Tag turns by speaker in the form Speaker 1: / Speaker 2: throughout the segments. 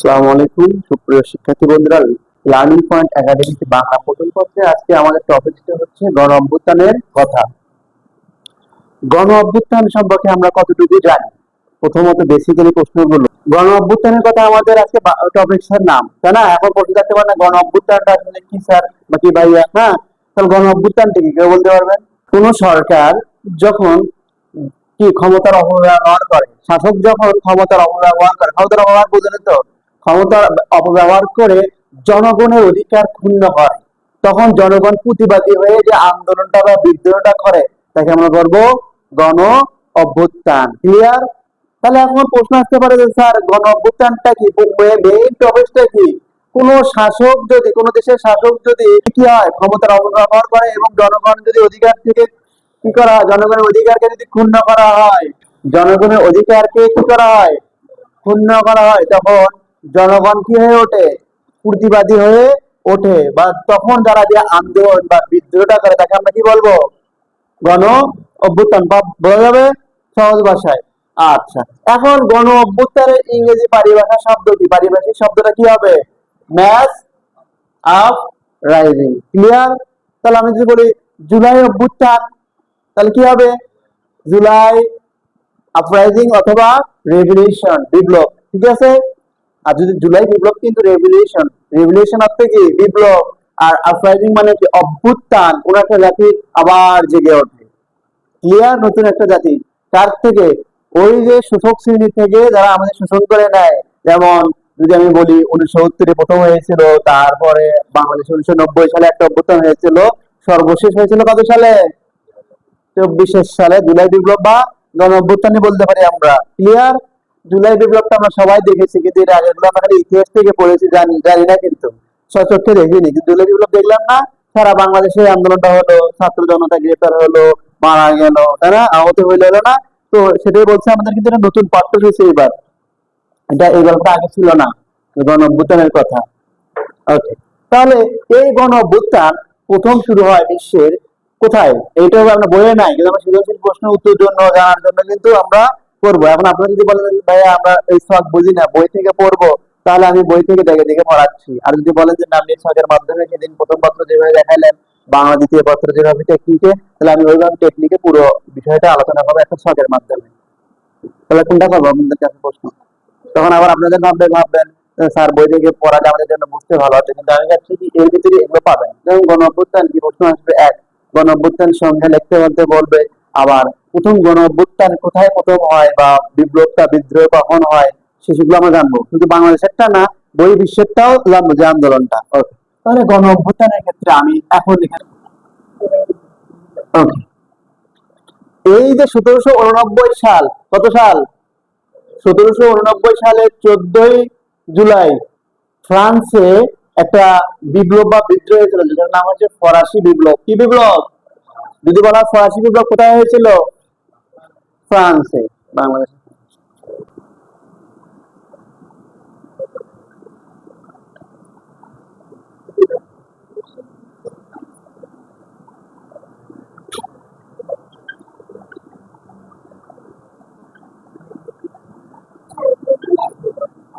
Speaker 1: আসসালামু আলাইকুম সুপ্রিয় শিক্ষার্থী বন্ধুরা, লার্নিং পয়েন্ট একাডেমি বাংলা প্রথম পত্রে আজকে আমাদের টপিকটা হচ্ছে গণ অভ্যুত্থানের কথা। গণ অভ্যুত্থান সম্পর্কে আমরা কতটুকু জানি? প্রথমত বেসিক্যালি প্রশ্নগুলো, গণ অভ্যুত্থানের কথা আমাদের আজকে টপিকসের নাম, তাই না? এখন প্রশ্ন থাকতে পারে না গণ অভ্যুত্থানটা আসলে কি স্যার বা কি ভাইয়া? হ্যাঁ, তাহলে গণ অভ্যুত্থানটা কি কেউ বলতে পারবেন? কোন সরকার যখন কি ক্ষমতার অপব্যবহার করে, শাসক যখন ক্ষমতার অপব্যবহার করে, ক্ষমতার অপব্যবহার বোঝেন তো, ক্ষমতার অপব্যবহার করে জনগণের অধিকার ক্ষুণ্ণ হয়, তখন জনগণ প্রতিবাদী হয়ে যে আন্দোলনটা বা বিদ্রোহটা করে তাকে আমরা বলবো গণ অভ্যুত্থান। ক্লিয়ার? তাহলে এখন প্রশ্ন আসতে পারে যে স্যার গণ অভ্যুত্থানটা কি, মেইন টপিকটা কি? কোন শাসক যদি, কোন দেশের শাসক যদি কি হয় ক্ষমতার অপব্যবহার করে এবং জনগণ যদি অধিকার থেকে কি করা হয়, জনগণের অধিকারকে যদি ক্ষুণ্ণ করা হয়, জনগণের অধিকারকে কি করা হয়, ক্ষুণ্ণ করা হয়, তখন জনগণ কি হয়ে ওঠে, প্রতিবাদী হয়ে ওঠে, বা তখন যারা যে আন্দোলন বা বিদ্রোহটা করে তাকে আমরা কি বলবো, গণ অভ্যুত্থান। বা বলা যাবে সহজ ভাষায়। আচ্ছা, এখন গণ অভ্যুত্থানের ইংরেজি পারিভাষা শব্দ কি? পারিভাষিক শব্দটা কি হবে? Mass uprising. ক্লিয়ার? তাহলে আমি যদি বলি জুলাই অভ্যুত্থান, তাহলে কি হবে? জুলাই আপরাইজিং অথবা রেভলিউশন, বিপ্লব। ঠিক আছে? আর যদি জুলাই বিপ্লব কিন্তু রেভলিউশন, রেভলিউশন অর্থে কি বিপ্লব, আর আপরাইজিং মানে কি অভ্যুত্থান, কোন একটা জাতি আবার জেগে ওঠে। ক্লিয়ার? নতুন একটা জাতি কার থেকে? ওই যে শোষক শ্রেণী থেকে যারা আমাদের শোষণ করে নেয়। যেমন যদি আমি বলি 1970-এ প্রথম হয়েছিল, তারপরে বাংলাদেশে 1990 সালে একটা অভ্যুত্থান হয়েছিল, সর্বশেষ হয়েছিল কত সালে? 24 সালে জুলাই বিপ্লব বা গণ অভ্যুত্থান বলতে পারি আমরা। ক্লিয়ার? জুলাই বিপ্লবটা আমরা সবাই দেখেছি, কিন্তু এর আগেগুলো আমরা খালি ইতিহাস থেকে পড়েছি, জানি জানি না, কিন্তু সচক্ষে দেখিনি। কিন্তু জুলাই বিপ্লব দেখলাম না, সারা বাংলাদেশে আন্দোলনটা হলো, ছাত্র জনতা গ্রেফতার হলো, মারা গেল, তাই না, আহত হইলো না? তো সেটাই বলছে আমাদের, কিন্তু এটা নতুন পাঠ্য হয়েছে এবার, এটা এই গল্পটা আগে ছিল না, গণ অভ্যুত্থানের কথা। ওকে, তাহলে এই গণ অভ্যুত্থান প্রথম শুরু হয় বিশ্বের কোথায়? এইটা আমরা বইয়ে নাই, কিন্তু আমরা সৃজনশীল প্রশ্ন উত্তর জন্য জানার জন্য কিন্তু আমরা করবো। এখন আপনারা যদি বলেন ভাইয়া আমরা এই ছক বুঝি না, বই থেকে পড়বো, তাহলে আমি বই থেকে দেখে দেখে পড়াচ্ছি। আর যদি বলেন যে আপনি ছকের মাধ্যমে সেদিন প্রথম পত্র যেভাবে দেখাইলেন, বাংলা দ্বিতীয় পত্র যেভাবে টেকনিকে, তাহলে আমি ওইভাবে টেকনিকে পুরো বিষয়টা আলোচনা করবো একটা ছকের মাধ্যমে। তাহলে কোনটা করবো আপনাদের কাছে প্রশ্ন? তখন আবার আপনাদের ভাববেন স্যার বই থেকে পড়াটা আমাদের জন্য বুঝতে ভালো হচ্ছে, কিন্তু আমি চাচ্ছি কি এর ভিতরে এগুলো পাবেন। যেমন গণ অভ্যুত্থান কি প্রশ্ন আসবে, এক গণ অভ্যুত্থান সংখ্যা লিখতে বলতে বলবে, আবার প্রথম গণ অভ্যুত্থান কোথায় প্রথম হয়, বা বিপ্লবটা বিদ্রোহ কখন হয়, সেগুলো আমরা জানবো। কিন্তু বাংলাদেশেরটা না, বই বিশ্বেরটাও জানবো, যে আন্দোলনটা। ওকে, তাহলে গণ অভ্যুত্থানের ক্ষেত্রে আমি এখন এখানে ওকে, এই যে 1789 সাল, কত সাল? 1789 সালের 14ই জুলাই ফ্রান্সে একটা বিপ্লব বা বিদ্রোহ হয়েছিল, যেটার নাম হচ্ছে ফরাসি বিপ্লব। কি বিপ্লব? যদি বলা হয় ফরাসি বিপ্লব কোথায় হয়েছিল? ফ্রান্সে। বাংলাদেশ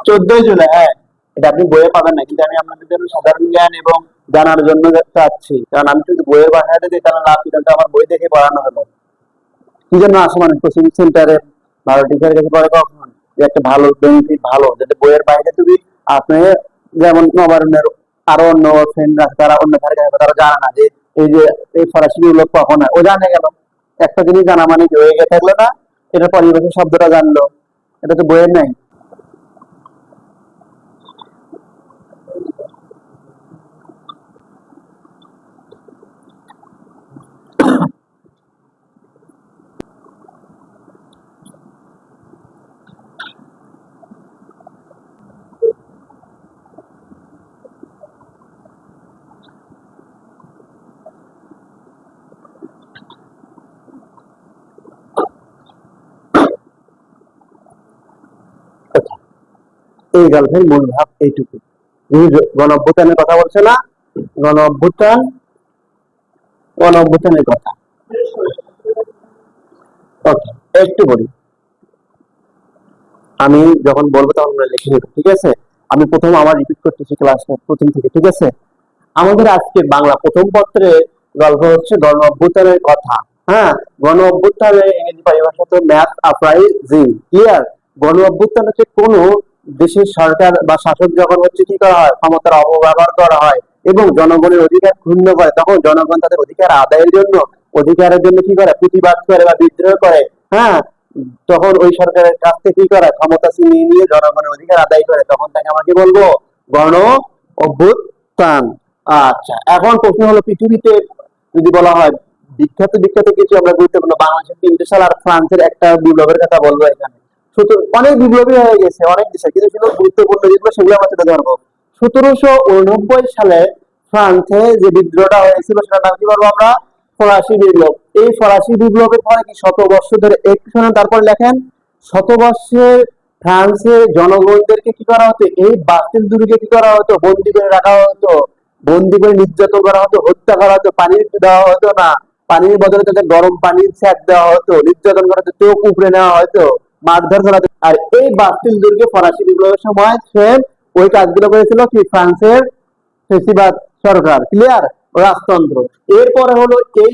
Speaker 1: 14ই জুলাই, হ্যাঁ, এটা আপনি বইয়ে পাবেন না, কিন্তু আমি আপনাদের জন্য সাধারণ জ্ঞান এবং জানার জন্য চাচ্ছি, কারণ আমি যদি বইয়ের ভাষাটা দিই তাহলে লাভ কি, কিন্তু আমার বই দেখে পড়ানো হলো। কি জন্য আসে মানুষ কোচিং সেন্টারে ভালো টিচার কাছে পড়ে কখন? যে একটা ভালো বেনিফিট, ভালো যাতে বইয়ের বাইরে যদি আপনি, যেমন নবারুণের আরো অন্য ফ্রেন্ড আছে, তারা অন্য ধারে কাছে তারা জানে না যে এই যে এই ফরাসি লোক কখন হয়, ও জানে গেল। একটা জিনিস জানা মানে কি হয়ে গিয়ে থাকলো না, এটা পরিবেশের শব্দটা জানলো, এটা তো বইয়ের নাই। আচ্ছা, এই গল্পের মূল ভাব এইটুকু। গণ অভ্যুত্থানের কথা বলছে না, গণ অভ্যুত্থান, গণ অভ্যুত্থানের কথা। ওকে, একটু বলি, আমি যখন বলবো তখন আমরা লিখে নেবো, ঠিক আছে? আমি প্রথম আবার রিপিট করতেছি ক্লাসটা প্রথম থেকে, ঠিক আছে? আমাদের আজকে বাংলা প্রথম পত্রে গল্প হচ্ছে গণ অভ্যুত্থানের কথা। হ্যাঁ, গণ অভ্যুত্থানের ইংরেজি পরিভাষা তো ম্যাথ আপরাইজিং, ক্লিয়ার? গণ অভ্যুত্থান হচ্ছে কোন দেশের সরকার বা শাসক যখন হচ্ছে কি করা হয়, ক্ষমতার অপব্যবহার করা হয় এবং জনগণের অধিকার ক্ষুণ্ণ করে, তখন জনগণ তাদের অধিকার আদায়ের জন্য অধিকারের জন্য কি করে, প্রতিবাদ করে বা বিদ্রোহ করে। হ্যাঁ, তখন ওই সরকারের কাছ থেকে কি করে, ক্ষমতা ছিনিয়ে নিয়ে জনগণের অধিকার আদায় করে, তখন তাকে আমরা কি বলবো, গণ অভ্যুত্থান। আচ্ছা, এখন প্রশ্ন হলো, পৃথিবীতে যদি বলা হয় বিখ্যাত বিখ্যাত কিছু আমরা গুরুত্বপূর্ণ, বাংলাদেশের 3টে সাল আর ফ্রান্সের একটা বিপ্লবের কথা বলবো এখানে। অনেক বিপ্লবী হয়ে গেছে অনেক দেশে, কিন্তু সেগুলো গুরুত্বপূর্ণ যেগুলো সেগুলো আমরা তুলে ধরবো। 1789 সালে ফ্রান্সে যে বিদ্রোহটা হয়েছিল সেটার নাম কি বলবো আমরা, ফরাসি বিপ্লব। এই ফরাসি বিপ্লবের পরে কি শত বর্ষ ধরে, একটু শোনেন তারপর লেখেন, শত বর্ষের ফ্রান্সের জনগণদেরকে কি করা হতো, এই বাস্তিল দুর্গে কি করা হতো, বন্দি করে রাখা হতো, বন্দি করে নির্যাতন করা হতো, হত্যা করা হতো, পানি দেওয়া হতো না, পানির বদলে তাদের গরম পানির সেক দেওয়া হতো, নির্যাতন করা হতো, চোখ উপড়ে নেওয়া হতো, মারধর করা হতো। আর এই বাস্তিল দুর্গে ফরাসি বিপ্লবের সময় সেম ওই কাজগুলো করেছিল কি, ফ্রান্সের ফেসিবাদ সরকার, ক্লিয়ার, রাজতন্ত্র। এরপরে হলো এই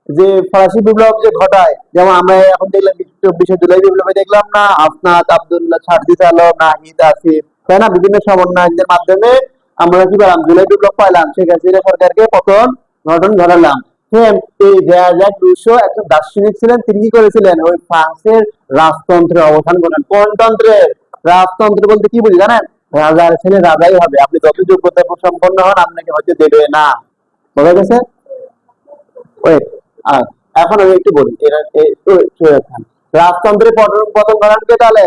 Speaker 1: যে ফরাসি বিপ্লব যে ঘটায়, যেমন আমরা এখন দেখলাম 24শে জুলাই বিপ্লবে দেখলাম না, আসনাদ আব্দুল্লাহ, সার্জিস আলম, নাহিদ আসিফ, তাই না, বিভিন্ন সমন্বয়কদের মাধ্যমে আমরা কি পেলাম, জুলাই বিপ্লব পাইলাম, শেখ হাসিনা সরকারকে পতন ঘটন ঘটালাম। সেম এই জ্যাক রুসো একজন দার্শনিক ছিলেন, তিনি কি করেছিলেন, ওই ফ্রান্সের রাজতন্ত্রের অবসান ঘটান। কোন তন্ত্রের? রাজতন্ত্র বলতে কি বুঝি জানেন, রাজার ছেলে রাজাই হবে, আপনি যত যোগ্যতা সম্পন্ন হন আপনাকে হয়তো দেবে না। বোঝা গেছে? ওয়েট, আর এখন আমি একটু বলি, রাজতন্ত্রের পতন ঘটান কে তাহলে,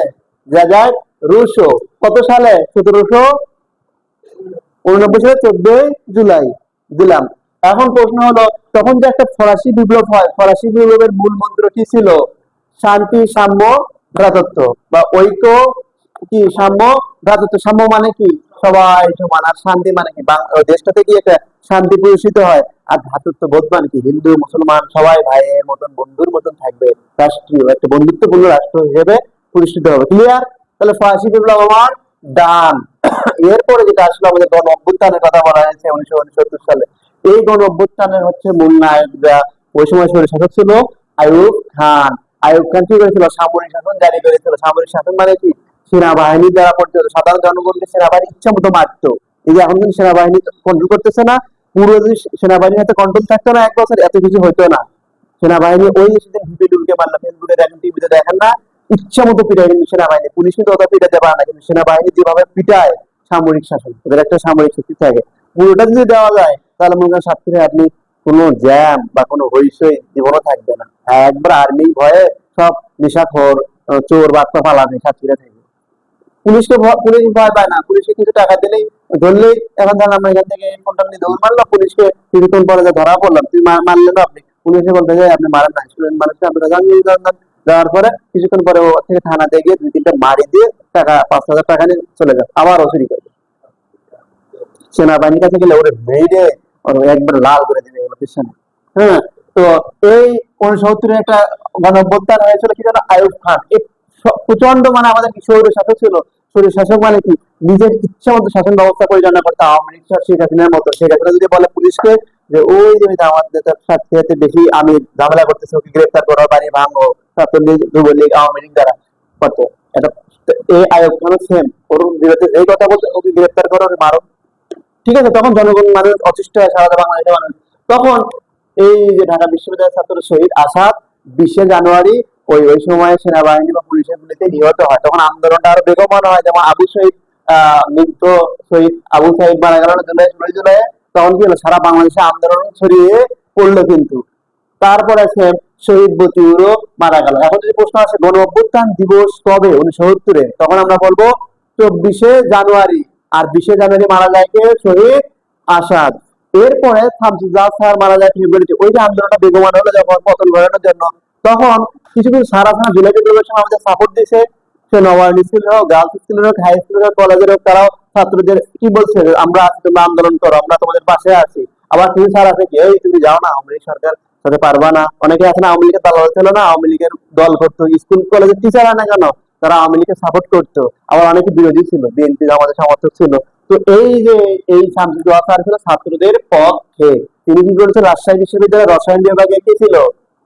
Speaker 1: জ্যাক রুসো। কত সালে? 1789 সালে 14 জুলাই দিলাম। এখন প্রশ্ন হলো, তখন যে একটা ফরাসি বিপ্লব হয়, ফরাসি বিপ্লবের মূল মন্ত্র কি ছিল? শান্তি, সাম্য, ভ্রাতৃত্ব, বা ঐক্য, কি সাম্য, ভ্রাতৃত্ব। সাম্য মানে কি, সবাই সমান। আর শান্তি মানে কি, দেশটাতে কি একটা শান্তি প্রতিষ্ঠিত হয়। আর ভ্রাতৃত্ব বোধ মানে কি, হিন্দু মুসলমান সবাই ভাইয়ের মতন বন্ধুর মতন থাকবে, রাষ্ট্রীয় একটা বন্ধুত্বপূর্ণ রাষ্ট্র হিসেবে প্রতিষ্ঠিত হবে, ক্লিয়ার? তাহলে ফরাসি বিপ্লব আমার ডান। এরপরে যেটা আসলে আমাদের গণ অভ্যুত্থানের কথা বলা হয়েছে 1969 সালে। এই গণ অভ্যুত্থানের হচ্ছে মূল নায়ক, যা ওই সময় শাসক ছিল, আইয়ুব খান। আইয়ুব খান কি করেছিল, সামরিক শাসন জারি করেছিল। সামরিক শাসন মানে কি, সেনাবাহিনী দ্বারা পরিচালিত, সাধারণ জনগণকে সেনাবাহিনী ইচ্ছা মতো মারতো। এই যে এখন কিন্তু সেনাবাহিনী কন্ট্রোল করতেছে না, পুরো যদি সেনাবাহিনীর হাতে কন্ট্রোল থাকতো না 1 বছর, এত কিছু হইতো না। সেনাবাহিনী ওই ভিডিওকে মারলো, ফেসবুকে দেখেন, টিভিতে দেখেন না, ইচ্ছা মতো পিটায় কিন্তু সেনাবাহিনী। পুলিশ কিন্তু অত পিটাতে পারে না, কিন্তু সেনাবাহিনী যেভাবে পিটায়, সামরিক শাসন, ওদের একটা সামরিক শক্তি থাকে। পুরোটা যদি দেওয়া যায় তাহলে মনে করেন সাতক্ষীরায় আপনি কোনো জ্যাম বা কোনো হইচই জীবনও থাকবে না। একবার আর্মি ভয়ে সব নেশাখোর, চোর বাচ্চা পালাবে সাতক্ষীরা থেকে। পুলিশ ভয় পায় না, পুলিশকে কিছু টাকা দিলেই, ধরলেই, এখন ধরেন আমরা এখান থেকে ফোনটা নিয়ে দৌড় মারলাম, পুলিশকে কিছুক্ষণ পরে যে ধরা পড়লাম, তুমি মারলে না, আপনি পুলিশে বলতে যাই আপনি মারেন না, স্টুডেন্ট মানুষকে আপনারা যাওয়ার পরে কিছুক্ষণ পরে ও থেকে থানাতে গিয়ে 2-3টা মারি দিয়ে টাকা 5,000 টাকা নিয়ে চলে যায়, আবার ও চুরি করবে। সেনাবাহিনীর কাছে গেলে ওরে মেরে ওর একবার লাল করে দিবে পিছনে। হ্যাঁ, তো এই 69-এ একটা গণঅভ্যুত্থান হয়েছিল, কি জানো, আইয়ুব খান। প্রচন্ড মানে আমাদের কি স্বৈর শাসক ছিল। স্বৈর শাসক মানে কি, নিজের ইচ্ছা মতো শাসন ব্যবস্থা পরিচালনা করতে, আওয়ামী লীগ শেখ হাসিনার মতো। শেখ হাসিনা যদি বলে পুলিশকে যে ওই যে আমাদের সাথে বেশি আমি ঝামেলা করতেছি, ওকে গ্রেফতার করো, বাড়ি ভাঙো, ছাত্রলীগ, যুবলীগ, আওয়ামী লীগ দ্বারা করতো এটা। এই আইয়ুব খানও সেম, ওর বিরুদ্ধে এই কথা বলতে, ওকে গ্রেফতার করো, মারো, ঠিক আছে। তখন জনগণ মানুষ অতিষ্ঠ হয়, সারা বাংলাদেশের মানুষ। তখন এই যে ঢাকা বিশ্ববিদ্যালয়ের ছাত্র শহীদ আসাদ 20শে জানুয়ারি ওই ওই সময় সেনাবাহিনী বা পুলিশের গুলিতে নিহত হয়। তখন আন্দোলনটা আরো বেগবান হয়, যেমন আবু শহীদ, মুগ্ধ শহীদ আবু সাইদ মারা গেল 16 জুলাই। তখন কি হলো, সারা বাংলাদেশে আন্দোলন ছড়িয়ে পড়লো কিন্তু। তারপরে সে শহীদ বতিউরও মারা গেল। এখন যদি প্রশ্ন আসে গণ অভ্যুত্থান দিবস কবে 1970-এ, তখন আমরা বলবো 24শে জানুয়ারি। আর 20শে জানুয়ারি মারা যায় কে, শহীদ আসাদ। এরপরে শামসুজ্জামান স্যার মারা যায় ফেব্রুয়ারিতে। ওই যে আন্দোলনটা বেগবান হলো যখন পতন ঘটানোর জন্য, তখন কিছু কিছু স্যার আছে না, জুলাই বিপ্লবের সময় আমাদের সাপোর্ট দিয়েছে। সে নবায়ন স্কুলের হোক, গার্লস স্কুলের হোক, হাই স্কুলের হোক, কলেজের হোক, তারাও ছাত্রদের কি বলছে, আমরা আছি, তোমরা আন্দোলন করো, আমরা তোমাদের পাশে আছি। আবার কিছু স্যার আছে কি, এই তুমি যাও না, আওয়ামী লীগ সরকার সাথে পারবা না। অনেকে আছে না, আওয়ামী লীগের দালাল ছিল না, আওয়ামী লীগের দল করতো, স্কুল কলেজের টিচার হয় না কেন, তারা আওয়ামী লীগকে সাপোর্ট করতো, আবার অনেকে বিরোধী ছিল, বিএনপি আমাদের সমর্থক ছিল। তো এই যে এই শামসুল হক স্যার ছিল ছাত্রদের পক্ষে। তিনি কি করেছেন, রাজশাহী বিশ্ববিদ্যালয়ের রসায়ন বিভাগে কি ছিল,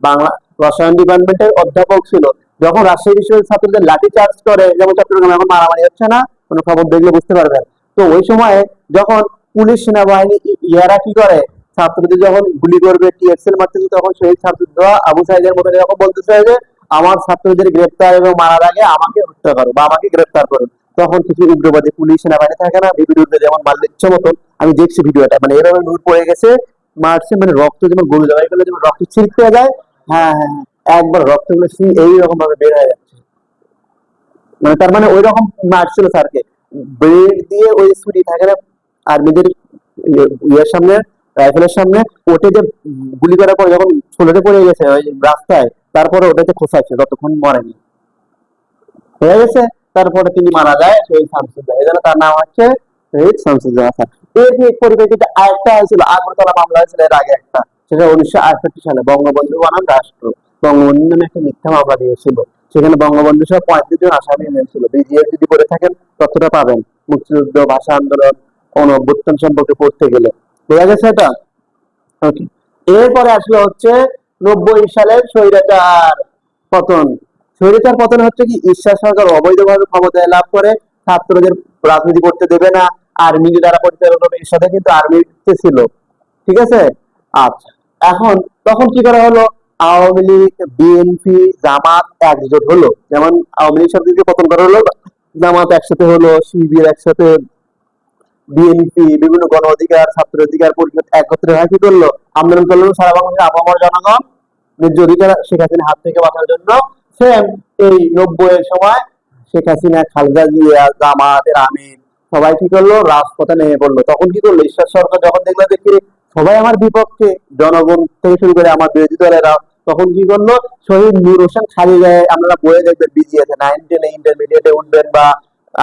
Speaker 1: বাংলা রসায়ন ডিপার্টমেন্টের অধ্যাপক ছিল। যখন রাজশাহী বিশ্ববিদ্যালয়ের ছাত্রদের লাঠি চার্জ করে, যেমন চট্টগ্রামে এখন মারামারি হচ্ছে না, কোনো খবর দেখলে বুঝতে পারবেন। তো ওই সময়ে যখন পুলিশ সেনাবাহিনী ইয়ারা কি করে, ছাত্রদের যখন গুলি করবে, টিএক্সএল মারতেছে, তখন সেই ছাত্ররা আবু সাইদের মতো এরকম বলতেছে যে আমার ছাত্রদের গ্রেপ্তার এবং মারার আগে আমাকে হত্যা করো বা আমাকে গ্রেপ্তার করো। তখন কিছু উগ্রবাদী পুলিশ সেনাবাহিনী থাকে না, বিবির যেমন মারলে ইচ্ছে মতন, আমি দেখছি ভিডিওটা, মানে এভাবে নূর পড়ে গেছে, মারছে, মানে রক্ত যেমন গরু জবাই করলে যেমন রক্ত ছিটকে যায়, হ্যাঁ হ্যাঁ হ্যাঁ, একবার রক্ত গুলো এইরকম ভাবে বের হয়ে যাচ্ছে। মানে তার মানে ওই রকম মারছিল স্যারকে, ব্লেড দিয়ে ওই ছুরি থাকে না আর্মিদের ইয়ের সামনে, রাইফেলের সামনে, ওটে যে গুলি করার পর যখন ছোলতে পড়ে গেছে ওই রাস্তায়, তারপরে ওটাতে খোঁচাচ্ছে যতক্ষণ মরেনি, হয়ে গেছে। তারপরে তিনি মারা যায় শহীদ শামসুজ্জামান, এই জন্য তার নাম হচ্ছে শহীদ শামসুজ্জামান স্যার। এর যে পরিপ্রেক্ষিতে আরেকটা হয়েছিল, আগরতলা মামলা হয়েছিল এর আগে একটা, সেটা 1968 সালে, বঙ্গবন্ধু বনাম রাষ্ট্র, বঙ্গবন্ধু নামে একটা মিথ্যা মামলা দিয়েছিল। সেখানে বঙ্গবন্ধু সহ 35 জন আসামি হয়েছিল। বিজিএস যদি করে থাকেন ততটা পাবেন, মুক্তিযুদ্ধ, ভাষা আন্দোলন, অভ্যুত্থান সম্পর্কে পড়তে গেলে, বোঝা গেছে এটা। ওকে, এরপরে আসলে হচ্ছে 90 সালের স্বৈরাচার পতন। স্বৈরাচার পতন হচ্ছে কি, ঈশ্বর সরকার অবৈধভাবে ক্ষমতায় লাভ করে, ছাত্রদের রাজনীতি করতে দেবে না, আর্মি দ্বারা পরিচালিত হবে, এর সাথে কিন্তু আর্মিতে ছিল, ঠিক আছে। আচ্ছা, এখন তখন কি করা হলো, আওয়ামী লীগ, বিএনপি, জামাত একজোট হলো, যেমন আওয়ামী লীগ সরকারকে পতন করা হলো, জামাত একসাথে হলো, শিবির একসাথে, বিএনপি, বিভিন্ন গণ অধিকার, ছাত্র অধিকার পরিষদ একত্রে হয় কি করলো, আন্দোলন করলো সারা বাংলাদেশের আপামর জনগণ ন্যায্য অধিকার শেখ হাসিনা হাত থেকে বাঁচার জন্য। সেম এই 90-এর সময় শেখ হাসিনা, খালেদা জিয়া, জামাতের আমির সবাই কি করলো, রাজপথে নেমে পড়লো। তখন কি করলো, ঈশ্বর সরকার যখন দেখলো দেখি সবাই আমার বিপক্ষে, জনগণ থেকে শুরু করে আমার বিরোধী দলেরা, তখন কি করলো, শহীদ নূর হোসেন খালিগায়ে, আপনারা বইয়ে দেখবেন, বিজিএস 9-10 ইন্টারমিডিয়েটে উঠবেন বা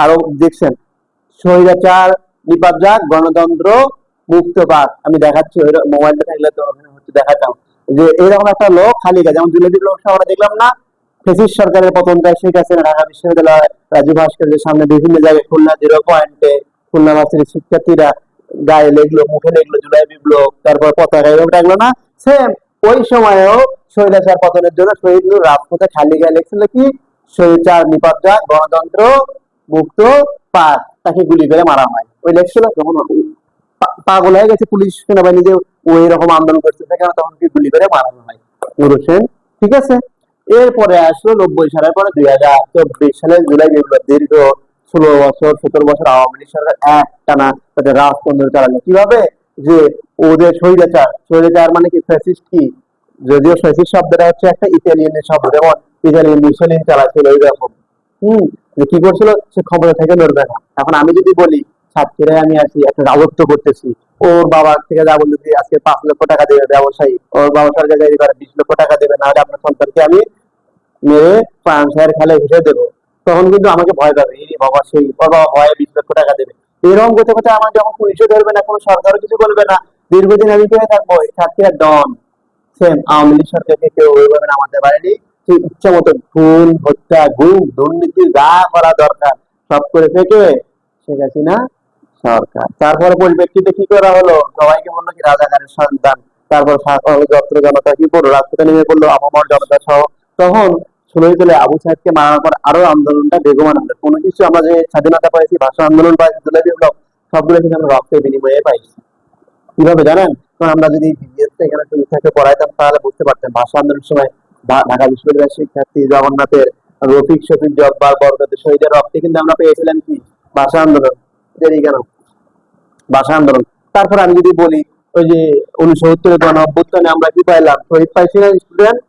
Speaker 1: আরো দেখছেন, স্বৈরাচার নিপাত যাক, গণতন্ত্র মুক্ত পাক, আমি দেখাচ্ছি, ওই মোবাইলটা থাকলে তো ওখানে হচ্ছে দেখাতাম, যে এরকম একটা লোক খালি গায়ে, যেমন জুলাই বিপ্লব আমরা দেখলাম না, ফেসিস সরকারের পতনটা শেখ হাসিনা ঢাকা বিশ্ববিদ্যালয় রাজু ভাস্কর্যের সামনে, বিভিন্ন জায়গায়, খুলনা 0 পয়েন্টে, খুলনা ভার্সিটির শিক্ষার্থীরা গায়ে লেগলো, মুখে লেগলো জুলাই বিপ্লব, তারপর পতাকা এরকম রাখলো না, সেম ওই সময়েও স্বৈরাচার পতনের জন্য শহীদ নূর রাজপথে খালি গায়ে লেখছিল কি, স্বৈরাচার নিপাত যাক, গণতন্ত্র মুক্ত পাক, তাকে গুলি করে মারা হয়। ওই লেখছিল, যখন পাগল হয়ে গেছে পুলিশ সেনাবাহিনী যে ওই রকম আন্দোলন করতেছে কেন, তখন কি গুলি করে মারানো হয় নূর হোসেন, ঠিক আছে। এরপরে আসলো 90 সালের পরে 2024 সালের জুলাই বিপ্লব, দীর্ঘ 16 বছর 17 বছর আওয়ামী লীগ সরকার একটানা তাদের রাজতন্ত্র চালানো, কিভাবে, যে ওদের স্বৈরাচার, স্বৈরাচার মানে কি, ফ্যাসিস্ট কি, যদিও ফ্যাসিস্ট শব্দটা হচ্ছে একটা ইতালিয়ানের শব্দ, যেমন ইতালিয়ান মুসলিম চালাচ্ছিল ওই রকম। যে কি করছিল, সে ক্ষমতা থেকে লড়বে না। এখন আমি যদি বলি ছাত্রীরা, আমি আছি একটা রাজত্ব করতেছি, ওর বাবা থেকে যা বলতেছি, আজকে 5 লক্ষ টাকা দেবে ব্যবসায়ী, ওর বাবা সরকারি চাকরি করে 20 লক্ষ টাকা দেবে, না হলে আপনার সন্তানকে আমি মেরে ফ্রান্সের খালে ভেসে দেবো, তখন কিন্তু আমাকে ভয় পাবে, এই বাবা, সেই ওর বাবা ভয়ে 20 লক্ষ টাকা দেবে। এরকম করতে করতে আমার যখন পুলিশও ধরবে না, কোনো সরকারও কিছু বলবে না, দীর্ঘদিন আমি পেয়ে থাকবো, এই ছাত্রীরা ডন। সেম আওয়ামী লীগ সরকারকে কেউ ওইভাবে নামাতে পারেনি, সেই ইচ্ছা মতো খুন, হত্যা, গুম, দুর্নীতি যা করা দরকার সব করে থেকে শেখ হাসিনা সরকার। তারপরে পরিপ্রেক্ষিতে কি করা হলো, সবাইকে বললো কি রাজাকারের সন্তান, তারপর ছাত্র জনতা কি করলো, রাজপথে নেমে পড়লো, আপামর জনতা সহ। তখন 16 জুলাই আবু সাহেবকে মারার পর আরো আন্দোলনটা বেগবান হলো। কোনো কিছু আমরা যে স্বাধীনতা পাইছি, ভাষা আন্দোলন পাইছি, জুলাই বিপ্লব, সবগুলো কিন্তু আমরা রক্তের বিনিময়ে পাইছি। কিভাবে জানেন, কারণ আমরা যদি এখানে শিক্ষাকে পড়াইতাম তাহলে বুঝতে পারতেন, ভাষা আন্দোলনের সময় ঢাকা বিশ্ববিদ্যালয়ের শিক্ষার্থী জগন্নাথের, রফিক, শফিক, জব্বার, বরকতের শহীদের রক্তে কিন্তু আমরা পেয়েছিলাম কি, ভাষা আন্দোলন। দেরি কেন, ভাষা আন্দোলন। তারপর আমি যদি বলি, ওই যে 69-এর গণ অভ্যুত্থানে আমরা কি পাইলাম, শহীদ পাইছি না, স্টুডেন্ট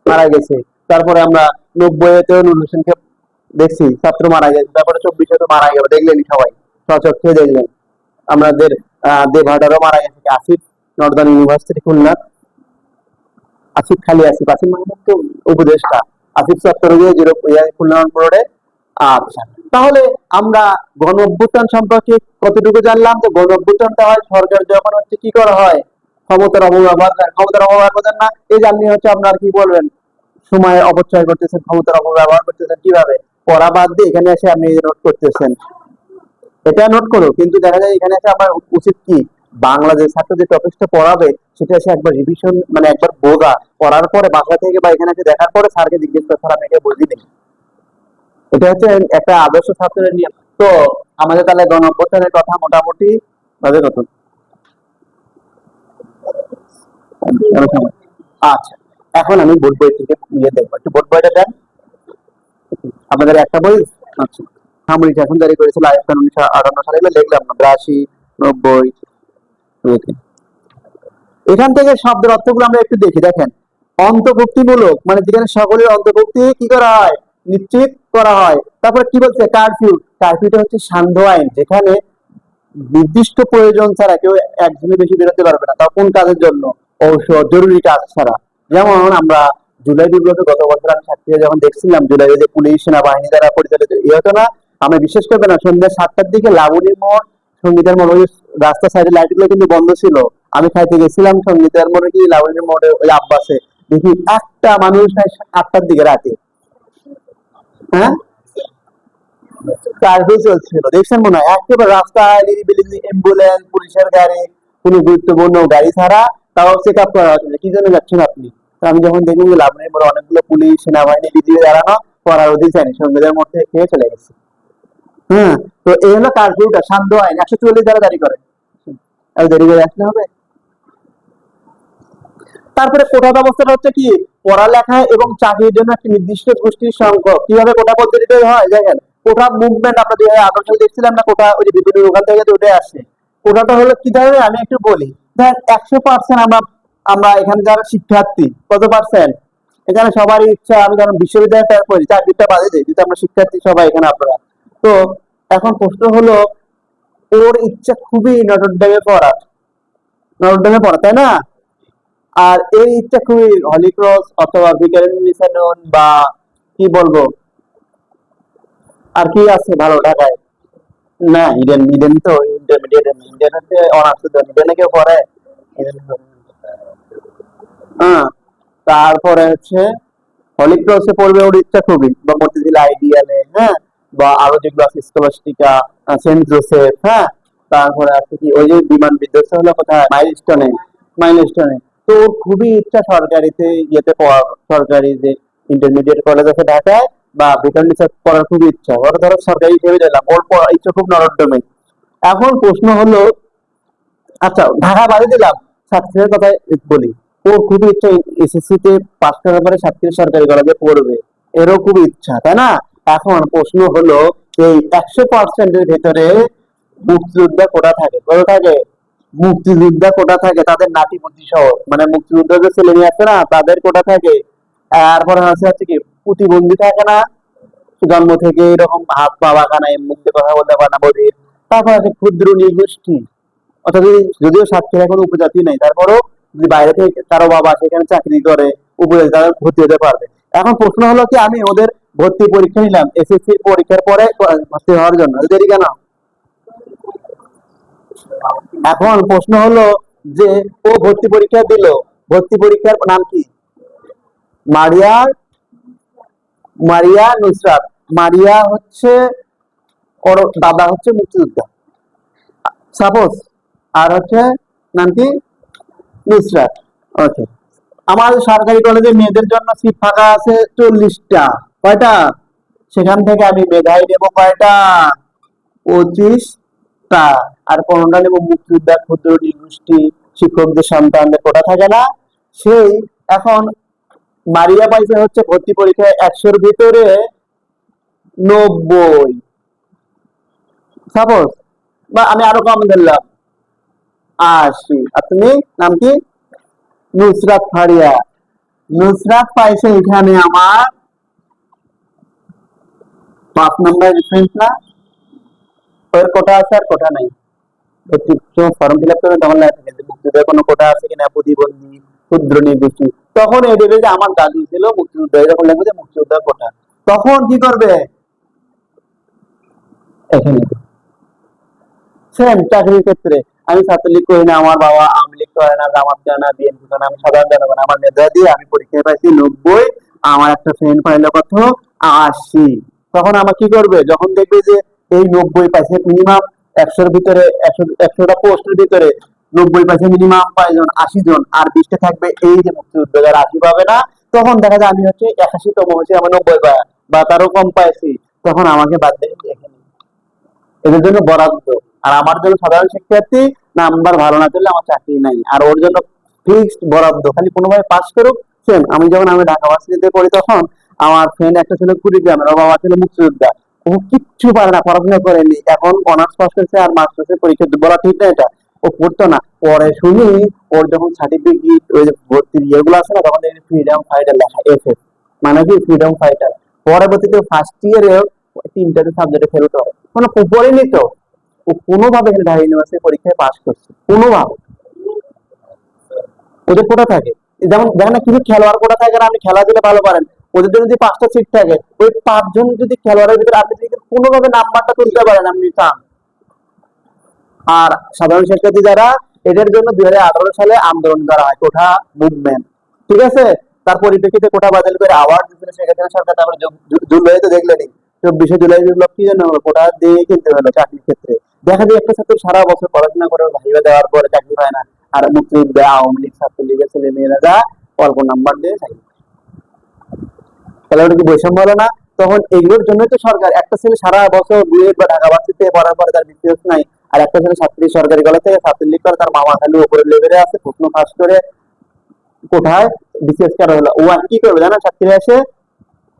Speaker 1: মারা গেছে। তারপরে আমরা 90-এতেও নূর হোসেনকে দেখছি, ছাত্র মারা গেছে। তারপরে 24-এ তো মারা গেল, দেখলেন সবাই, স্বচক্ষে দেখলেন। আমাদের দেবহাটারও মারা গেছে আসিফ, নর্দার্ন ইউনিভার্সিটি খুলনা, আসিফ, খালি আসিফ, আসিফ মাহমুদ তো উপদেষ্টা, আসিফ চত্বরে গিয়ে খুলনা রোডে। আচ্ছা, তাহলে আমরা গণ অভ্যুত্থান সম্পর্কে কতটুকু জানলাম, যে গণ অভ্যুত্থানটা হয় সরকার যখন হচ্ছে কি করা হয়, ক্ষমতার অপব্যবহার, ক্ষমতার অপব্যবহার করতেন না, এই জানি হচ্ছে আপনার কি বলবেন, সময় অপচয় করতেছেন, ক্ষমতার অপব্যবহার করতেছেন কিভাবে, পড়া বাদ দিয়ে এখানে এসে আপনি নোট করতেছেন, এটা নোট করো, কিন্তু দেখা যায় এখানে এসে আমার উচিত কি, বাংলাদেশ ছাত্র যে টপিকটা পড়াবে সেটা এসে একবার রিভিশন, মানে একবার বোঝা, পড়ার পরে বাসা থেকে বা এখানে এসে দেখার পরে স্যারকে জিজ্ঞেস করে স্যার আমি এটা বুঝিনি। এটা হচ্ছে একটা আদর্শ ছাত্রের নিয়ম। তো আমাদের তাহলে গণ অভ্যুত্থানের কথা মোটামুটি বাজে কত, আচ্ছা, এখন আমি বোর্ড বই থেকে নিয়ে দেখবো, একটু বোর্ড বইটা দেন আপনাদের একটা বই। আচ্ছা, সামরিক শাসন জারি করেছিল আইয়ুব খান 1958 সালে, এগুলো লিখলাম না, 82, 90। Okay. এখান থেকে শব্দের অর্থগুলো আমরা একটু দেখি, দেখেন, অন্তর্ভুক্তিমূলক মানে যেখানে সকলের অন্তর্ভুক্তি কি করা হয়, নিশ্চিত করা হয়। তারপরে কি বলছে, কারফিউ, কারফিউটা হচ্ছে সান্ধ্য আইন, যেখানে নির্দিষ্ট প্রয়োজন ছাড়া কেউ একদিনের বেশি বেরোতে পারবে না, তা কোন কাজের জন্য, ঔষধ জরুরি কাজ ছাড়া। যেমন আমরা জুলাই বিপ্লবে গত বছর আমি সাক্ষী যখন দেখছিলাম, জুলাই যে পুলিশ সেনাবাহিনী দ্বারা পরিচালিত হতো না, আমি বিশ্বাস করবে না, সন্ধ্যা 7টার দিকে লাবণী মোড়, সঙ্গীতের মোড়, ওই রাস্তার সাইডে লাইট গুলো কিন্তু বন্ধ ছিল। আমি খাইতে গেছিলাম সঙ্গীতের মোড়ে কি লাবণী মোড়ে ওই আব্বাসে, দেখি একটা মানুষ নাই 8টার দিকে রাতে। হ্যাঁ, কার্ফিউ চলছিল, দেখছেন মনে হয় একেবারে রাস্তায় নিরিবিলি, অ্যাম্বুলেন্স পুলিশের গাড়ি, কোনো গুরুত্বপূর্ণ গাড়ি ছাড়া, তাও চেক আপ করা হচ্ছে কি জন্য যাচ্ছেন আপনি। তো আমি যখন দেখলাম যে লাবণীর মোড়ে অনেকগুলো পুলিশ সেনাবাহিনী বিজিবি দাঁড়ানো, পড়ার অধিক যায়নি, সঙ্গীদের মধ্যে খেয়ে চলে গেছে। হ্যাঁ, তো এই হলো কার্ফিউটা, সান্ধ্য আইন 144 দ্বারা জারি করে, আর দেরি করে আসলে হবে। তারপরে কোটা ব্যবস্থাটা হচ্ছে কি, পড়ালেখা এবং চাকরির জন্য একটি নির্দিষ্ট গোষ্ঠীর সংখ্যক কিভাবে কোটা পদ্ধতিতে হয় দেখেন। কোটা মুভমেন্ট আমরা 2018 সালে দেখছিলাম না, কোটা ওই যে বিভিন্ন ওখান থেকে উঠে আসে। কোটাটা হলো কি ধরনের আমি একটু বলি, ধরেন 100% আমরা আমরা এখানে যারা শিক্ষার্থী কত পার্সেন্ট, এখানে সবারই ইচ্ছা, আমি যখন বিশ্ববিদ্যালয়ে পড়ি চাকরিটা বাদে দিই, যেহেতু আমরা শিক্ষার্থী সবাই এখানে আপনারা। তো এখন প্রশ্ন হলো, ওর ইচ্ছা খুবই নটরডেমে পড়া, নটরডেমে পড়া, তাই না? আর এই ইচ্ছা খুবই হলিক্রস অথবা ভিকারুননিসা বা কি বলবো, আর কি আছে ভালো ঢাকায়, না ইডেন, ইডেন তো ইন্টারমিডিয়েট, ইন্ডিয়ান হচ্ছে অনার্স, তো ইডেনে কেউ পড়ে, হ্যাঁ। তারপরে হচ্ছে হলিক্রসে পড়বে ওর ইচ্ছা খুবই, বা মতিঝিল আইডিয়ালে, হ্যাঁ, বা আরো যেগুলো আছে স্কলাস্টিকা, সেন্ট জোসেফ, হ্যাঁ। তারপরে আছে কি ওই যে বিমান বিধ্বস্ত হলো কোথায়, মাইলস্টোনে, মাইলস্টোনে। তো ওর খুবই ইচ্ছা সরকারিতে ইয়েতে পড়া, সরকারি যে ইন্টারমিডিয়েট কলেজ আছে ঢাকায়, বা বেতন রিসার্চ করার খুবই ইচ্ছা ওর, ধরো সরকারি হিসেবে দিলাম, ওর পড়ার ইচ্ছা খুব নরম। এখন প্রশ্ন হলো, আচ্ছা ঢাকা বাদে দিলাম, সাতক্ষীরার কথা বলি, ওর খুবই ইচ্ছা এসএসসি তে পাস করার পরে সাতক্ষীরা সরকারি কলেজে পড়বে, এরও খুব ইচ্ছা, তাই না? এখন প্রশ্ন হলো, এই 100%-এর ভেতরে মুক্তিযোদ্ধা কোটা থাকে, কত থাকে, মুক্তিযোদ্ধা কোটা থাকে, তাদের নাতি পুতি সহ, মানে মুক্তিযোদ্ধা যে ছেলে মেয়ে আছে না তাদের কোটা থাকে। তারপরে হচ্ছে কি, প্রতিবন্ধী থাকে না, জন্ম থেকে এরকম হাত পা বাঁকা নাই, মুখ দিয়ে কথা বলতে পারে না, বধির। তারপর আছে ক্ষুদ্র নৃগোষ্ঠী, অর্থাৎ যদিও সাতক্ষীরা কোনো উপজাতি নাই, তারপরও যদি বাইরে থেকে কারো বাবা সেখানে চাকরি করে, উপজাতি তারা ভর্তি হতে পারবে। এখন প্রশ্ন হলো কি, আমি ওদের ভর্তি পরীক্ষা নিলাম এসএসসি পরীক্ষার পরে ভর্তি হওয়ার জন্য, দেরি কেন? এখন প্রশ্ন হলো যে, ও ভর্তি পরীক্ষা দিল, ভর্তি পরীক্ষার নাম কি, মারিয়া, মারিয়া নুসরাত। মারিয়া হচ্ছে ওর দাদা হচ্ছে মুক্তিযোদ্ধা, সাপোজ, আর হচ্ছে নাম কি, নুসরাত। ওকে, আমার সরকারি কলেজে মেয়েদের জন্য সিট ফাঁকা আছে 40টা, কয়টা, সেখান থেকে আমি মেধাই নেব কয়টা, 25টা, আর 15টা নেব মুক্তিযোদ্ধা, ক্ষুদ্র নৃগোষ্ঠী, শিক্ষকদের সন্তানদের কোটা থাকে না, সেই। এখন মারিয়া পাইছে হচ্ছে ভর্তি পরীক্ষায় 100-র ভিতরে 90, সাপোজ, বা আমি আরো কম ধরলাম 80। আর তুমি নাম কি, নুসরাত ফারিয়া। নুসরাত পাইছে এখানে আমার 5 নম্বর রেফারেন্স না, ওর কোটা আছে আর কোটা নাই। ফর্ম ফিল আপ করবেন তখন লেখা থাকে যে মুক্তিযোদ্ধার কোনো কোটা আছে কিনা, প্রতিবন্ধী, ক্ষুদ্র নৃগোষ্ঠী, তখন এই দেবে যে আমার দাদু ছিল মুক্তিযোদ্ধা, এরকম লাগবে যে মুক্তিযোদ্ধার কোটা। তখন কি করবে, এখানে সেম চাকরির ক্ষেত্রে, আমি ছাত্রলীগ করি না, আমার বাবা আওয়ামী লীগ করে না, জামাত করে না, বিএনপি করে না, আমি সাধারণ জনগণ, আমার মেধা দিয়ে আমি পরীক্ষায় পাইছি 90, আমার একটা ফ্রেন্ড পাইলো কত, 80, তখন আমার কি করবে, যখন দেখবে যে এই 90 পার্সেন্ট মিনিমাম 100-র ভিতরে 100টা পোস্টের ভিতরে 90 পার্সেন্ট মিনিমাম কয়জন, 80 জন, আর 20টা থাকবে এই যে মুক্তিযোদ্ধা যারা 80 পাবে না, তখন দেখা যায় আমি হচ্ছে 81তম হচ্ছে, আমার 90 পায় বা তারও কম পাইছি, তখন আমাকে বাদ দিয়ে এখানে এদের জন্য বরাদ্দ। আর আমার জন্য সাধারণ শিক্ষার্থী নাম্বার ভালো না করলে আমার চাকরি নাই, আর ওর জন্য ফিক্সড বরাদ্দ, খালি কোনোভাবে পাস করুক। সেম আমি যখন ঢাকা ভার্সিটিতে পড়ি তখন আমার ফ্রেন্ড একটা ছিল কুড়িগ্রামের, ওর বাবা ছিল মুক্তিযোদ্ধা, ও কিচ্ছু পারে না, পড়াশোনা করেনি, এখন অনার্স পাস করেছে আর মাস্টার্সের পরীক্ষা বলা ঠিক না এটা, ও পড়তো না, পরে শুনি ওর যখন সার্টিফিকেট ওই যে ভর্তির ইয়েগুলো আছে না, তখন ফ্রিডম ফাইটার লেখা এফএফ, মানে কি ফ্রিডম ফাইটার। পরবর্তীতে ফার্স্ট ইয়ারে 3টা সাবজেক্টে ফেল করে, কোনো পড়েনি তো, ও কোনোভাবে এখানে ঢাকা ইউনিভার্সিটি পরীক্ষায় পাস করছে কোনোভাবে। ওদের কোটা থাকে, যেমন দেখেন না কিছু খেলোয়াড় কোটা থাকে না, আপনি খেলা দিলে ভালো পারেন, ওদের জন্য যদি 5টা সিট থাকে, ওই 5 জন যদি খেলোয়াড়ের ভিতরে আপনি যদি কোনোভাবে নাম্বারটা তুলতে পারেন আপনি চান। আর সাধারণ শিক্ষার্থী যারা, এদের জন্য 2018 সালে আন্দোলন করা হয়, কোঠা মুভমেন্ট, ঠিক আছে। তার পরিপ্রেক্ষিতে কোটা বাতিল করে আওয়ার্ড দিয়েছিল শেখ হাসিনা সরকার। তারপরে জুলাই তো দেখলেনি, 24শে জুলাই বিপ্লব কি জন্য হলো, কোটা দিয়ে কিনতে হলো চাকরির ক্ষেত্রে। দেখা যায় একটা ছাত্র সারা বছর পড়াশোনা করে ভাইবা দেওয়ার পরে চাকরি পায় না, আর মুক্তিযুদ্ধ আওয়ামী লীগ ছাত্রলীগের ছেলে মেয়েরা যা অল্প নাম্বার দিয়ে চাকরি, তাহলে ওটা কি বৈষম্য হলো না? তখন এগুলোর জন্য তো সরকার, একটা ছেলে সারা বছর বুয়েট বা ঢাকা ভার্সিটিতে পড়ার পরে তার বিসিএস নাই, আর একটা ছেলে ছাত্রী সরকারি কলেজ থেকে ছাত্রলীগ করে, তার মামা খালি উপরের লেভেলে আছে, প্রশ্ন ফাঁস করে কোথায় বিসিএস করা হলো, ও আর কি করবে জানা, ছাত্রী এসে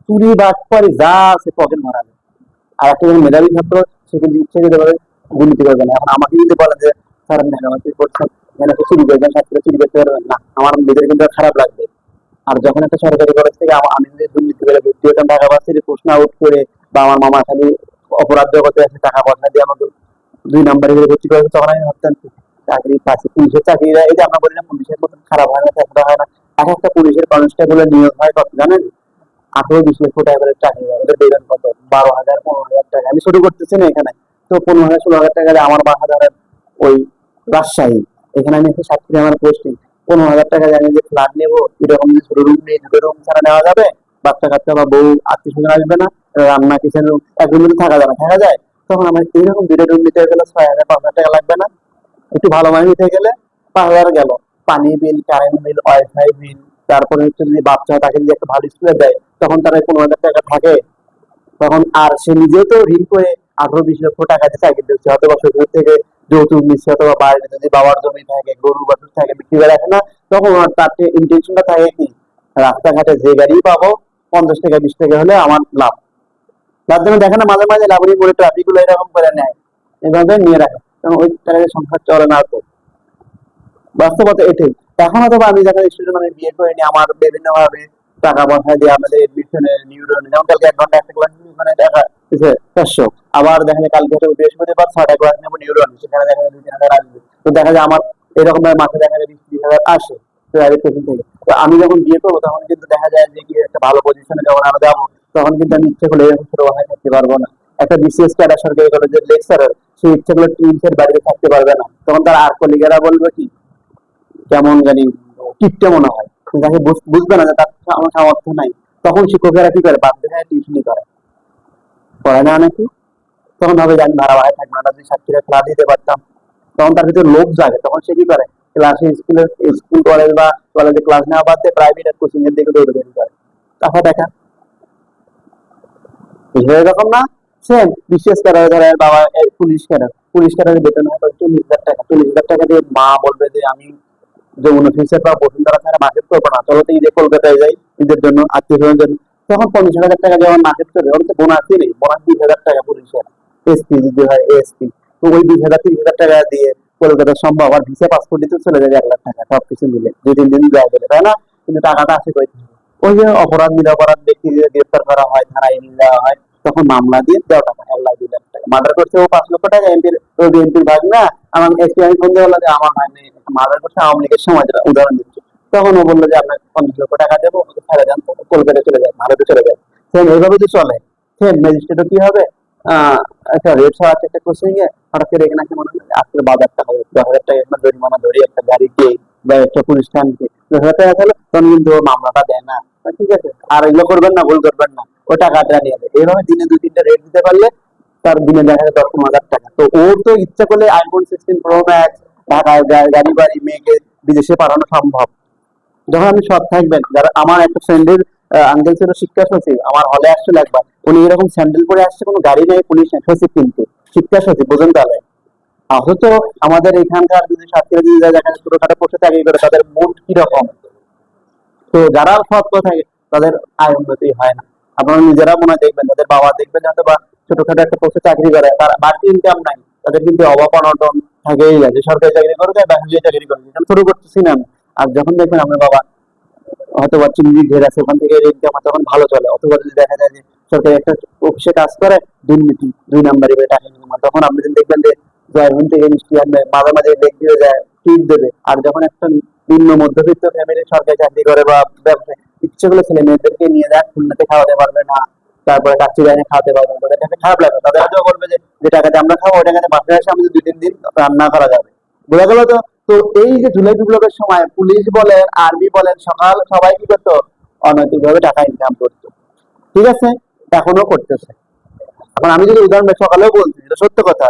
Speaker 1: চুরি বাটপারি যা আছে পকেট ভরাবে। আর একটা যখন মেধাবী ছাত্র, সে কিন্তু ইচ্ছে করতে পারে দুর্নীতি করবে না। এখন আমাকে যদি বলে যে স্যার আমি ঢাকা ভার্সিটি পড়ছেন, এখানে তো চুরি করবেন, ছাত্রীরা চুরি করতে পারবেন না, আমার ভিতরে কিন্তু খারাপ লাগবে। আর যখন একটা সরকারি কলেজ থেকে আমি যদি দুর্নীতি করে ভর্তি হতাম ঢাকা ভার্সিটি প্রশ্ন আউট করে, বা আমার মামা খালি অপরাধ জগতে আছে টাকা পয়সা দিয়ে আমাকে 2 নাম্বারে করে ভর্তি করেছে, তখন আমি ভাবতাম কি চাকরি পাচ্ছি। পুলিশের চাকরিরা এই যে আমরা বলি না পুলিশের মতন খারাপ হয় না, চাকরি হয় না, এক একটা পুলিশের কনস্টেবলের নিয়োগ হয় কত জানেন, 18-20 লক্ষ টাকা করে চাকরি হয়, ওদের বেতন কত 12,000 15,000 টাকা। আমি শুরু করতেছি না এখানে, তো 15,000 16,000 টাকা দিয়ে আমার বাসা ধরেন ওই রাজশাহী, এখানে আমি একটা ছাত্রী, আমার পোস্টিং 15,000 টাকা দিয়ে আমি যে ফ্ল্যাট নেবো, এরকম যে ছোট রুম নেই, দুটো রুম ছাড়া নেওয়া যাবে, বাচ্চা কাচ্চা বা বউ আত্মীয় স্বজন আসবে না, রান্না কিচেন রুম এক রুমে থাকা যাবে, থাকা যায়, তখন আমার এইরকম 2টা রুম নিতে গেলে 6,000 5,000 টাকা লাগবে না? একটু ভালো মানে নিতে গেলে 5,000 গেল, পানি বিল, কারেন্ট বিল, ওয়াইফাই বিল, তারপরে হচ্ছে যদি বাচ্চা তাকে যদি একটা ভালো স্কুলে দেয়, তখন তার 15,000 টাকা থাকে। তখন আর সে নিজেও তো ঋণ করে 18-20 লক্ষ টাকা দিয়ে সাইকেল দিচ্ছে, অথবা শ্বশুর থেকে যৌতুক নিচ্ছে, অথবা বাড়িতে যদি বাবার জমি থাকে, গরু বাছুর থাকে, বিক্রি করে রাখে না, তখন আর তার ইন্টেনশনটা থাকে কি, রাস্তাঘাটে যে গাড়ি পাবো 50 টাকা 20 টাকা হলে আমার লাভ। তার জন্য দেখে না মাঝে মাঝে লাবণী করে ট্রাফিক গুলো এরকম করে নেয়, এভাবে নিয়ে রাখে, কারণ ওই টাকায় সংসার চলে না তো। বাস্তবতা এটাই। এখন হয়তো আমি যখন স্টুডেন্ট, মানে বিয়ে করিনি, আমার বিভিন্ন ভাবে টাকা পয়সা দিয়ে আমাদের এডমিশনের নিউরন, যেমন কালকে 1 ঘন্টা একটা ক্লাস মানে টাকা দিচ্ছে 400, আবার দেখা যায় কালকে হয়তো বৃহস্পতিবার 6টা ক্লাস নেবো নিউরন, সেখানে দেখা যায় 2-3 হাজার আসবে, তো দেখা যায় আমার এরকম ভাবে মাসে দেখা যায় 20-30 হাজার আসে প্রাইভেট কোচিং থেকে। তো আমি যখন বিয়ে করবো তখন কিন্তু দেখা যায় যে কি একটা ভালো পজিশনে যখন আমরা যাবো, তখন কিন্তু আমি ইচ্ছে করলে এরকম ছোট বাসায় থাকতে পারবো না। একটা বিসিএস ক্যাডার সরকারি কলেজের লেকচারার, সে ইচ্ছে করলে টিমসের বাড়িতে থাকতে পারবে না, তখন তার আর কলিগেরা বলবে কি কেমন জানি কিপটে মনে হয়, যাকে বুঝবে না যে তার আমার সামর্থ্য নাই, তখন শিক্ষকেরা কি করে বাধ্য হয়ে টিউশনি করে, করে না নাকি? তখন ভাবে যে আমি ভাড়া ভাড়ায় থাকবো না, যদি ছাত্রীরা ক্লাস দিতে পারতাম, তখন তার ভিতরে লোভ জাগে, তখন সে কি করে ক্লাসে স্কুল কলেজ বা কলেজে ক্লাস নেওয়া বাদ দিয়ে প্রাইভেট কোচিং এর দিকে দৌড়াদৌড়ি করে। টাকা দেখা বিষয় এরকম না? সেম বিশেষ ক্যাডার ধরে বাবা পুলিশ ক্যাডারের বেতন হয় 40,000 টাকা, 40,000 টাকা দিয়ে মা বলবে যে আমি যমুনা ফিউচার বা বসুন্ধরা ছাড়া মার্কেট করবো না, চলো তো ঈদে কলকাতায় যাই ঈদের জন্য আত্মীয় স্বজনের জন্য। তখন 50,000 টাকা যখন মার্কেট করবে, ওর তো বোনাসই নেই, বোনাস 20,000 টাকা পুলিশের, এসপি যদি হয় এসপি, তো ওই 20,000 30,000 টাকা দিয়ে কলকাতা সম্ভব, আর ভিসা পাসপোর্ট দিতে চলে যাবে 1 লাখ টাকা, সবকিছু মিলে 2-3 দিন যাওয়া গেলে, তাই না? কিন্তু টাকাটা আসে কই থেকে? ওই যে অপরাধ নিরপরাধ ব্যক্তিদের গ্রেফতার করা হয়, থানায় নিয়ে যাওয়া হয়, তখন মামলা দিয়ে দেওয়া টাকা 1 লাখ 2 লাখ টাকা। মার্ডার করছে ও 5 লক্ষ টাকা, এমপির ভাগ না, আমার এসপি আমি ফোন দিয়ে বললো যে আমার ভাই মার্ডার করছে আওয়ামী লীগের সময়, যেটা উদাহরণ দিচ্ছি, তখন ও বললো যে আপনাকে 50 লক্ষ টাকা দেবো, ওকে ছেড়ে যান, তো কলকাতায় চলে যায়, ভারতে চলে যায়। সেম এইভাবে তো চলে। সেম ম্যাজিস্ট্রেটও কি হবে, একটা রেট ছাড়াচ্ছে একটা কোচিং এ, হঠাৎ করে এখানে মনে হয় আজকে বাজারটা হবে 10,000 টাকা, একটা জরিমানা ধরি একটা গাড়িকে বা একটা প্রতিষ্ঠানকে 10,000 টাকা, তাহলে তখন কিন্তু ও মামলাটা দেয় না। ঠিক আছে, আর এগুলো করবেন না, ভুল করবেন না। ওই টাকাটা নিয়ে যাবে। এইভাবে দিনে 2-3টা রেট দিতে পারলে তার দিনে দেখা যায় 10-15 হাজার টাকা। তো ওর তো ইচ্ছা করলে আইফোন 16 প্রো ম্যাক্স, ঢাকায় গাড়ি বাড়ি, মেয়েকে বিদেশে পাঠানো সম্ভব। যখন আপনি সৎ থাকবেন, যারা আমার একটা ফ্রেন্ডের আঙ্কেল ছিল শিক্ষা সচিব, আমার হলে আসছিল একবার, উনি এরকম স্যান্ডেল পরে আসছে, কোনো গাড়ি নেই, পুলিশ নেই, সচিব কিন্তু শিক্ষা সচিব, বুঝুন তাহলে। অথচ আমাদের এখানকার যদি সাতক্ষীরা যদি দেখেন ছোটখাটো পোস্টে চাকরি করে, তাদের মুড কিরকম। তো যারা সৎ থাকে তাদের আয় উন্নতি হয় না। আপনারা নিজেরা মনে হয় দেখবেন, তাদের বাবা দেখবেন হয়তো বা ছোটখাটো একটা পোস্টে চাকরি করে, তার বাড়তি ইনকাম নাই, তাদের কিন্তু অভাব অনটন থাকেই যায়, যে সরকারি চাকরি করে দেয়, বেসরকারি চাকরি করে দেয়, শুরু করতেছি না আমি। আর যখন দেখবেন আমার বাবা হয়তো বা চিংড়ি ঘের আছে, ওখান থেকে ইনকাম তখন ভালো চলে, অথবা যদি দেখা যায় যে সরকারি একটা অফিসে কাজ করে, দুর্নীতি 2 নাম্বারি টাকা ইনকাম, তখন আপনি যদি দেখবেন যে জয়গুন থেকে মিষ্টি আনবে, মাঝে মাঝে লেগ দিয়ে যায়, টিপ দেবে। আর যখন একটা নিম্ন মধ্যবিত্ত ফ্যামিলির সরকারি চাকরি করে বা ব্যবসায়, ইচ্ছে করলে ছেলে মেয়েদেরকে নিয়ে যায় খুলনাতে খাওয়াতে পারবে না, তারপরে কাচ্চি বাইনে খাওয়াতে পারবে না, তাদের কাছে খারাপ লাগে। তাদের হয়তো বলবে যে যে টাকাতে আমরা খাবো, ওই টাকাতে বাসায় এসে আমাদের 2-3 দিন রান্না করা যাবে। বোঝা গেল তো। তো এই যে জুলাই বিপ্লবের সময় পুলিশ বলেন, আর্মি বলেন, সবাই কি করতো, অনৈতিকভাবে টাকা ইনকাম করতো। ঠিক আছে, এখনো করতেছে। এখন আমি যদি উদাহরণ দিই, সকালেও বলছি, এটা সত্য কথা।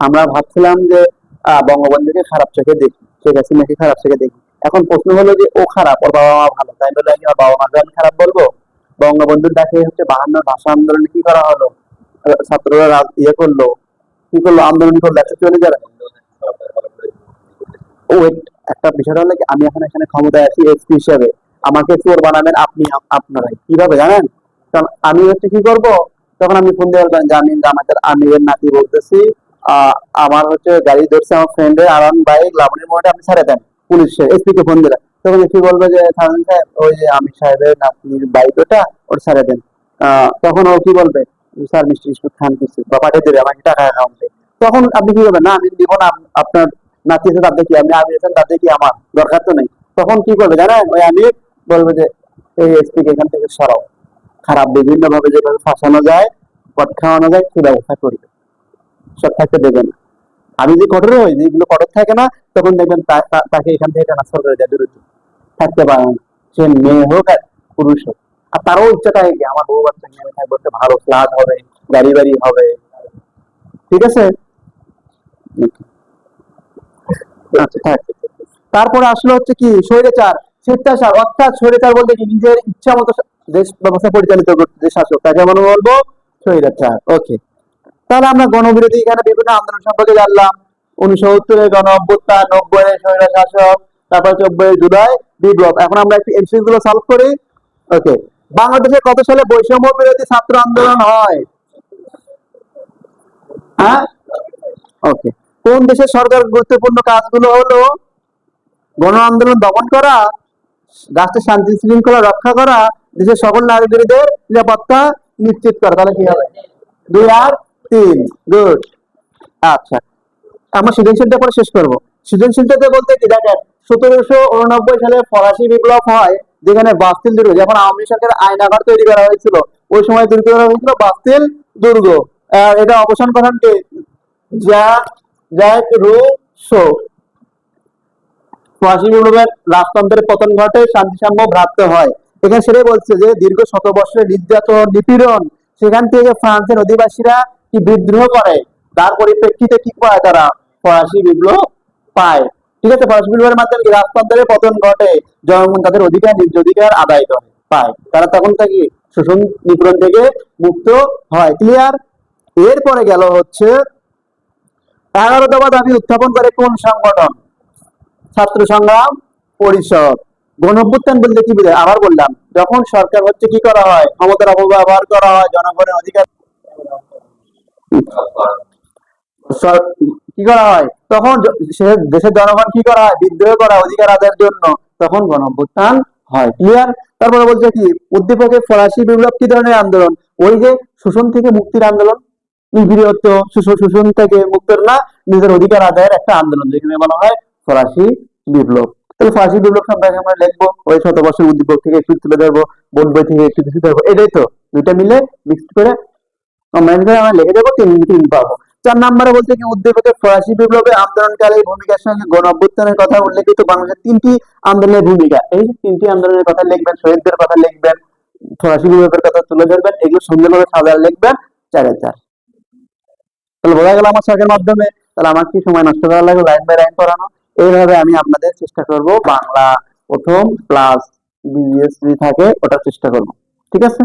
Speaker 1: আমরা ভাবছিলাম যে বঙ্গবন্ধুকে খারাপ চোখে দেখি, শেখ হাসিনাকে খারাপ চোখে দেখি। এখন প্রশ্ন হলো যে ও খারাপ, ওর বাবা মা ভালো, তাই বলে কি ওর বাবা মাকে আমি খারাপ বলবো? বঙ্গবন্ধুর ডাকে হচ্ছে 52 ভাষা আন্দোলনে কি করা হলো, ছাত্ররা ইয়ে করলো, কি করলো, আন্দোলন করলো 140 জায়গায়। ওয়েট, একটা বিষয়টা হলো কি, আমি এখন এখানে ক্ষমতায় আছি এসপি হিসাবে, আমাকে চোর বানাবেন আপনি, আপনারাই কিভাবে জানেন? কারণ আমি হচ্ছে কি করব, তখন আমি ফোন দিয়ে বলবেন যে আমি জামাতের আমিরের নাতি বলতেছি, আমার হচ্ছে গাড়ি ধরছে আমার ফ্রেন্ডের আরাম বাইক লাবণীর মোড়ে, আপনি ছেড়ে দেন। পুলিশে এসপি কে ফোন দিলে তখন এসপি বলবে যে সাজান সাহেব, ওই যে আমির সাহেবের নাতনির বাইক ওটা, ওটা ছেড়ে দেন। তখন ও কি বলবে, স্যার মিষ্টি বিস্কুট খান কিছু, বা পাঠিয়ে দেবে আমাকে টাকা অ্যাকাউন্টে। তখন আপনি কি করবেন, না আমি দিব না, আপনার নাতি আছে তার দেখি, আপনি আমি আছেন তার দেখি, আমার দরকার তো নেই। তখন কি করবে জানেন, ওই আমি বলবো যে এই এসপি কে এখান থেকে সরাও, খারাপ বিভিন্ন ভাবে যেভাবে ফাঁসানো যায়, পট খাওয়ানো যায়, সে ব্যবস্থা করবে, সব থাকতে দেবে না। আমি যে কঠোর হই, যেগুলো কঠোর থাকে না, তখন দেখবেন তাকে এখান থেকে ট্রান্সফার করে দেয় দূরত্ব, থাকতে পারে না। সে মেয়ে হোক আর পুরুষ হোক। আর তারও ইচ্ছা থাকে কি আমার বউ বাচ্চা নিয়ে আমি থাকবো, একটা ভালো ফ্ল্যাট হবে, গাড়ি বাড়ি হবে। ঠিক আছে। আচ্ছা থাক। তারপরে আসলে হচ্ছে কি স্বৈরাচার, স্বেচ্ছাচার, অর্থাৎ স্বৈরাচার বলতে কি নিজের ইচ্ছা মতো দেশ ব্যবস্থা পরিচালিত করতে যে শাসক, তাকে আমরা বলবো স্বৈরাচার। ওকে, তাহলে আমরা গণবিরোধী এখানে বিভিন্ন আন্দোলন সম্পর্কে জানলাম। 69-এর গণ অভ্যুত্থান, 90-এর স্বৈর শাসক, তারপর 90-এর জুলাই বিপ্লব। এখন আমরা একটু এমসিকিউ গুলো সলভ করি। ওকে, বাংলাদেশে কত সালে বৈষম্য বিরোধী ছাত্র আন্দোলন হয়? হ্যাঁ, ওকে। কোন দেশের সরকার গুরুত্বপূর্ণ কাজগুলো হলো গণ আন্দোলন দমন করা, রাষ্ট্রের শান্তি শৃঙ্খলা রক্ষা করা, দেশের সকল নাগরিকদের নিরাপত্তা নিশ্চিত করা। তাহলে কি হবে, 2 আর 3। গুড। আচ্ছা, আমরা সৃজনশীলটা পরে শেষ করবো। সৃজনশীলতাতে বলতে কি দেখেন, 1789 সালে ফরাসি বিপ্লব হয়, যেখানে বাস্তিল দুর্গ, যখন আওয়ামী সরকারের আয়নাঘর তৈরি করা হয়েছিল, ওই সময় তৈরি করা হয়েছিল বাস্তিল দুর্গ। এটা অবসান করেন কে, যা জ্যাক রুসো। ফরাসি বিপ্লবের রাজতন্ত্রের পতন ঘটে, শান্তি সাম্য ভ্রাত্য হয়। এখানে সেটাই বলছে যে দীর্ঘ শত বছরের নির্যাতন নিপীড়ন, সেখান থেকে ফ্রান্সের অধিবাসীরা কি বিদ্রোহ করে, তার পরিপ্রেক্ষিতে কি পায় তারা, ফরাসি বিপ্লব পায়। ঠিক আছে, ফরাসি বিপ্লবের মাধ্যমে কি রাজতন্ত্রের পতন ঘটে, জনগণ তাদের অধিকার নিজ অধিকার আদায় করে পায়, তারা তখন থেকে শোষণ নিপীড়ন থেকে মুক্ত হয়। ক্লিয়ার। এরপরে গেল হচ্ছে 11 দফা দাবি উত্থাপন করে কোন সংগঠন, ছাত্র সংগ্রাম পরিষদ। গণঅভ্যুত্থান বলতে কি বোঝায়, আবার বললাম, যখন সরকার হচ্ছে কি করা হয়, ক্ষমতার অপব্যবহার করা হয়, জনগণের অধিকার কি করা হয়, তখন দেশের জনগণ কি করা হয়, বিদ্রোহ করা অধিকার আদায়ের জন্য, তখন গণঅভ্যুত্থান হয়। ক্লিয়ার। তারপরে বলছে কি, উদ্দীপকে ফরাসি বিপ্লব কি ধরনের আন্দোলন, ওই যে শোষণ থেকে মুক্তির আন্দোলন, নিগৃহীত শোষণ থেকে মুক্তর না, নিজের অধিকার আদায়ের একটা আন্দোলন, যেখানে বলা হয় ফরাসি বিপ্লব। তাহলে ফরাসি বিপ্লব সম্পর্কে আমরা লিখবো, ওই শতবর্ষের উদ্দীপক থেকে একটু তুলে ধরবো, বোর্ড বই থেকে একটু কিছু ধরবো, এটাই তো, দুইটা মিলে মিক্সড করে কম্বাইন করে আমরা লিখে দেবো, 3 পাবো। 4 নম্বরে বলতে কি, উদ্দীপকে ফরাসি বিপ্লবে আন্দোলনকারী ভূমিকার সঙ্গে গণ অভ্যুত্থানের কথা উল্লেখিত বাংলাদেশের 3টি আন্দোলনের ভূমিকা, এই 3টি আন্দোলনের কথা লিখবেন, শহীদদের কথা লিখবেন, ফরাসি বিভাগের কথা তুলে ধরবেন, এগুলো সুন্দরভাবে সাজায় লিখবেন 4-4। তাহলে বোঝা গেল আমার শখের মাধ্যমে। তাহলে আমার কি সময় নষ্ট করা লাগবে লাইন বাই লাইন পড়ানো? এইভাবে আমি আপনাদের চেষ্টা করব বাংলা প্রথম প্লাস বিএসসি থাকে ওটা চেষ্টা করব। ঠিক আছে?